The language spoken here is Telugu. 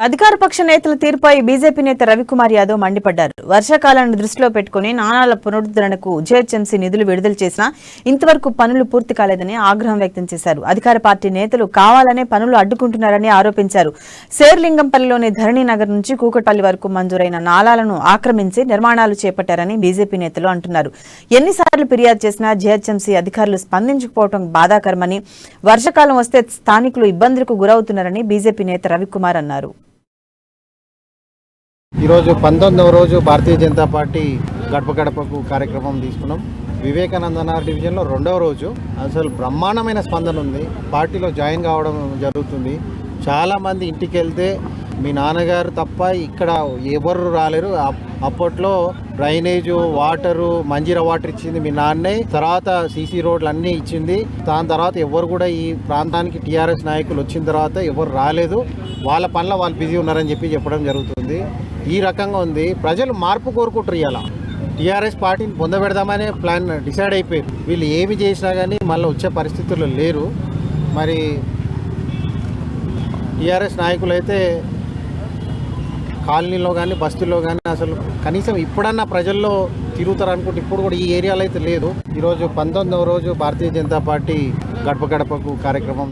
అధికార పక్ష నేతల తీరుపై బీజేపీ నేత రవికుమార్ యాదవ్ మండిపడ్డారు. వర్షాకాలాన్ని దృష్టిలో పెట్టుకుని నాణాల పునరుద్ధరణకు జీహెచ్ఎంసీ నిధులు విడుదల చేసినా ఇంతవరకు పనులు పూర్తి కాలేదని ఆగ్రహం వ్యక్తం చేశారు. అధికార పార్టీ నేతలు కావాలనే పనులు అడ్డుకుంటున్నారని ఆరోపించారు. శేర్లింగంపల్లిలోని ధరణినగర్ నుంచి కూకట్పల్లి వరకు మంజూరైన నాలాలను ఆక్రమించి నిర్మాణాలు చేపట్టారని బీజేపీ నేతలు అంటున్నారు. ఎన్నిసార్లు ఫిర్యాదు చేసినా జీహెచ్ఎంసీ అధికారులు స్పందించకపోవడం బాధాకరమని, వర్షాకాలం వస్తే స్థానికులు ఇబ్బందులకు గురవుతున్నారని బీజేపీ నేత రవికుమార్ అన్నారు. ఈరోజు 19వ రోజు భారతీయ జనతా పార్టీ గడప గడపకు కార్యక్రమం తీసుకున్నాం. వివేకానందనగర్ డివిజన్లో 2వ రోజు అసలు బ్రహ్మాండమైన స్పందన ఉంది. పార్టీలో జాయిన్ కావడం జరుగుతుంది. చాలామంది ఇంటికి వెళ్తే మీ నాన్నగారు తప్ప ఇక్కడ ఎవరు రాలేరు, అప్పట్లో డ్రైనేజు వాటరు మంజీరా వాటర్ ఇచ్చింది మీ నాన్నే, తర్వాత సీసీ రోడ్లు అన్నీ ఇచ్చింది. దాని తర్వాత ఎవరు కూడా ఈ ప్రాంతానికి టీఆర్ఎస్ నాయకులు వచ్చిన తర్వాత ఎవరు రాలేదు, వాళ్ళ పనుల వాళ్ళు బిజీ ఉన్నారని చెప్పడం జరుగుతుంది. ఈ రకంగా ఉంది. ప్రజలు మార్పు కోరుకుంటారు. ఇలా టీఆర్ఎస్ పార్టీని పొందబెడదామనే ప్లాన్ డిసైడ్ అయిపోయారు. వీళ్ళు ఏమి చేసినా కానీ మళ్ళీ వచ్చే పరిస్థితుల్లో లేరు. మరి టీఆర్ఎస్ నాయకులు అయితే కాలనీలో కానీ బస్తీల్లో కానీ అసలు కనీసం ఇప్పుడన్నా ప్రజల్లో తిరుగుతారు అనుకుంటే ఇప్పుడు కూడా ఈ ఏరియాలో అయితే లేదు. ఈరోజు 19వ రోజు భారతీయ జనతా పార్టీ గడప గడపకు కార్యక్రమం